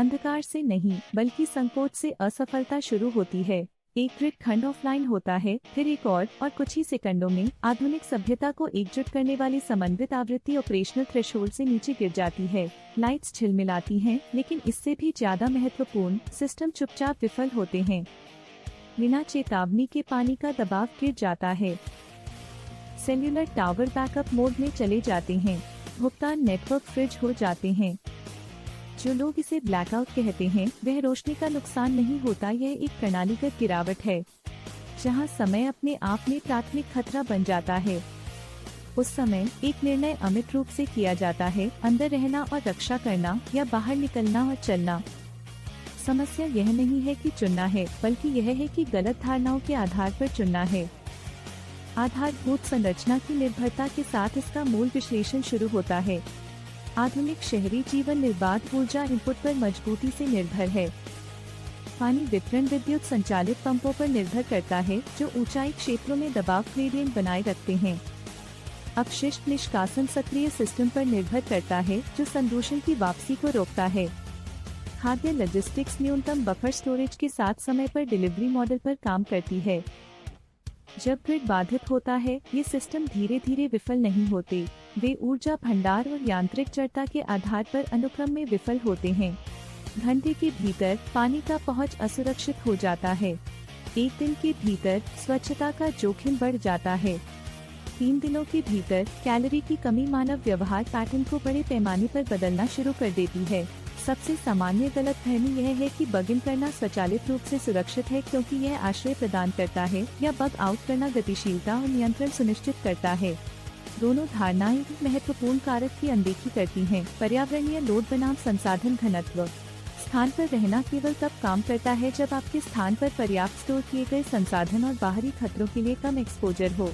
अंधकार से नहीं बल्कि संकोच से असफलता शुरू होती है। एक ग्रिड खंड ऑफलाइन होता है, फिर एक और कुछ ही सेकंडों में आधुनिक सभ्यता को एकजुट करने वाली समन्वित आवृत्ति ऑपरेशनल थ्रेशोल्ड से नीचे गिर जाती है। लाइट्स झिलमिलाती हैं, लेकिन इससे भी ज्यादा महत्वपूर्ण, सिस्टम चुपचाप विफल होते हैं। बिना चेतावनी के पानी का दबाव गिर जाता है। सेल्यूलर टावर बैकअप मोड में चले जाते हैं। भुगतान नेटवर्क फ्रिज हो जाते हैं। जो लोग इसे ब्लैकआउट कहते हैं, वह रोशनी का नुकसान नहीं होता, यह एक प्रणालीगत गिरावट है, जहां समय अपने आप में प्राथमिक खतरा बन जाता है। उस समय एक निर्णय अमित रूप से किया जाता है, अंदर रहना और रक्षा करना या बाहर निकलना और चलना। समस्या यह नहीं है कि चुनना है, बल्कि यह है कि गलत धारणाओं के आधार पर चुनना है। आधारभूत संरचना की निर्भरता के साथ इसका मूल विश्लेषण शुरू होता है। आधुनिक शहरी जीवन निर्बाध ऊर्जा इनपुट पर मजबूती से निर्भर है। पानी वितरण विद्युत संचालित पंपों पर निर्भर करता है, जो ऊंचाई क्षेत्रों में दबाव ग्रेडियंट बनाए रखते हैं। अपशिष्ट निष्कासन सक्रिय सिस्टम पर निर्भर करता है, जो संदूषण की वापसी को रोकता है। खाद्य लॉजिस्टिक्स न्यूनतम बफर स्टोरेज के साथ समय पर डिलीवरी मॉडल पर काम करती है। जब ग्रिड बाधित होता है, ये सिस्टम धीरे धीरे विफल नहीं होते, वे ऊर्जा भंडार और यांत्रिक जड़ता के आधार पर अनुक्रम में विफल होते हैं। घंटे के भीतर पानी का पहुंच असुरक्षित हो जाता है। एक दिन के भीतर स्वच्छता का जोखिम बढ़ जाता है। 3 दिनों के भीतर कैलोरी की कमी मानव व्यवहार पैटर्न को बड़े पैमाने पर बदलना शुरू कर देती है। सबसे सामान्य गलतफहमी यह है कि बग इन करना स्वचालित रूप से सुरक्षित है, क्योंकि यह आश्रय प्रदान करता है, या बग आउट करना गतिशीलता और नियंत्रण सुनिश्चित करता है। दोनों धारणाएं महत्वपूर्ण कारक की अनदेखी करती हैं। पर्यावरणीय लोड बनाम संसाधन घनत्व। स्थान पर रहना केवल तब काम करता है जब आपके स्थान पर पर्याप्त स्टोर किए गए संसाधन और बाहरी खतरों के लिए कम एक्सपोजर हो।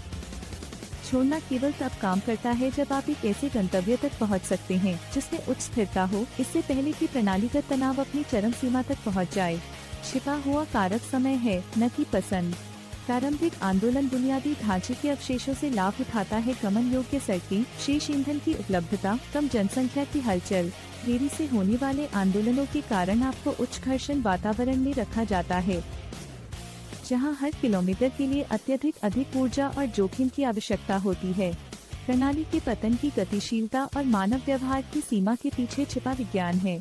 छोड़ना केवल तब काम करता है जब आप एक ऐसे गंतव्य तक पहुंच सकते हैं जिसमें उच्च स्थिरता हो, इससे पहले कि प्रणालीगत तनाव अपनी चरम सीमा तक पहुंच जाए। छिपा हुआ कारक समय है, न कि पसंद। प्रारंभिक आंदोलन बुनियादी ढांचे के अवशेषों से लाभ उठाता है। गमन योग्य सड़कें, शेष ईंधन की उपलब्धता, कम जनसंख्या की हलचल। देरी से होने वाले आंदोलनों के कारण आपको उच्च घर्षण वातावरण में रखा जाता है, जहां हर किलोमीटर के लिए अधिक ऊर्जा और जोखिम की आवश्यकता होती है। प्रणाली के पतन की गतिशीलता और मानव व्यवहार की सीमा के पीछे छिपा विज्ञान है।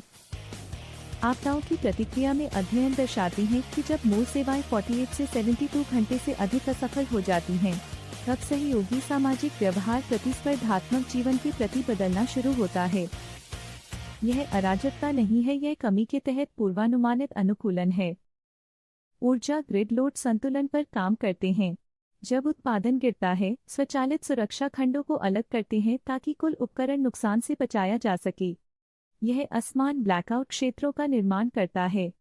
आपदाओं की प्रतिक्रिया में अध्ययन दर्शाते हैं कि जब मूल सेवाएं 48 से 72 घंटे से अधिक असफल हो जाती हैं, तब सहयोगी सामाजिक व्यवहार प्रतिस्पर्धात्मक जीवन के प्रति बदलना शुरू होता है। यह अराजकता नहीं है, यह कमी के तहत पूर्वानुमानित अनुकूलन है। ऊर्जा ग्रिड लोड संतुलन पर काम करते हैं। जब उत्पादन गिरता है, स्वचालित सुरक्षा खंडों को अलग करते हैं ताकि कुल उपकरण नुकसान से बचाया जा सके। यह असमान ब्लैकआउट क्षेत्रों का निर्माण करता है,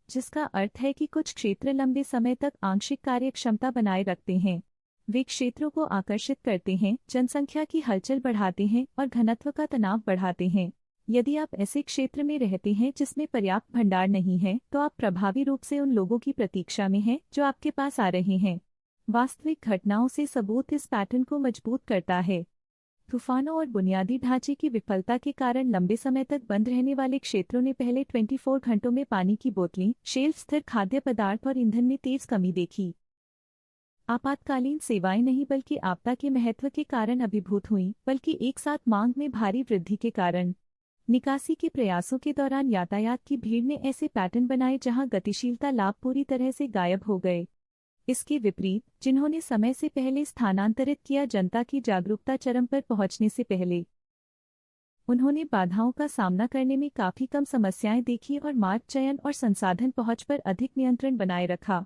जिसका अर्थ है कि कुछ क्षेत्र लंबे समय तक आंशिक कार्यक्षमता बनाए रखते हैं। वे क्षेत्रों को आकर्षित करते हैं, जनसंख्या की हलचल बढ़ाते हैं और घनत्व का तनाव बढ़ाते हैं। यदि आप ऐसे क्षेत्र में रहते हैं जिसमें पर्याप्त भंडार नहीं है, तो आप प्रभावी रूप से उन लोगों की प्रतीक्षा में हैं जो आपके पास आ रहे हैं। वास्तविक घटनाओं से सबूत इस पैटर्न को मजबूत करता है। तूफानों और बुनियादी ढांचे की विफलता के कारण लंबे समय तक बंद रहने वाले क्षेत्रों ने पहले 24 घंटों में पानी की बोतलें, शेल्फ स्थिर खाद्य पदार्थ और ईंधन में तेज कमी देखी। आपातकालीन सेवाएं नहीं बल्कि आपदा के महत्व के कारण अभिभूत हुईं, बल्कि एक साथ मांग में भारी वृद्धि के कारण। निकासी के प्रयासों के दौरान यातायात की भीड़ ने ऐसे पैटर्न बनाए जहां गतिशीलता लाभ पूरी तरह से गायब हो गए। इसके विपरीत, जिन्होंने समय से पहले स्थानांतरित किया, जनता की जागरूकता चरम पर पहुंचने से पहले, उन्होंने बाधाओं का सामना करने में काफी कम समस्याएं देखी और मार्ग चयन और संसाधन पहुंच पर अधिक नियंत्रण बनाए रखा।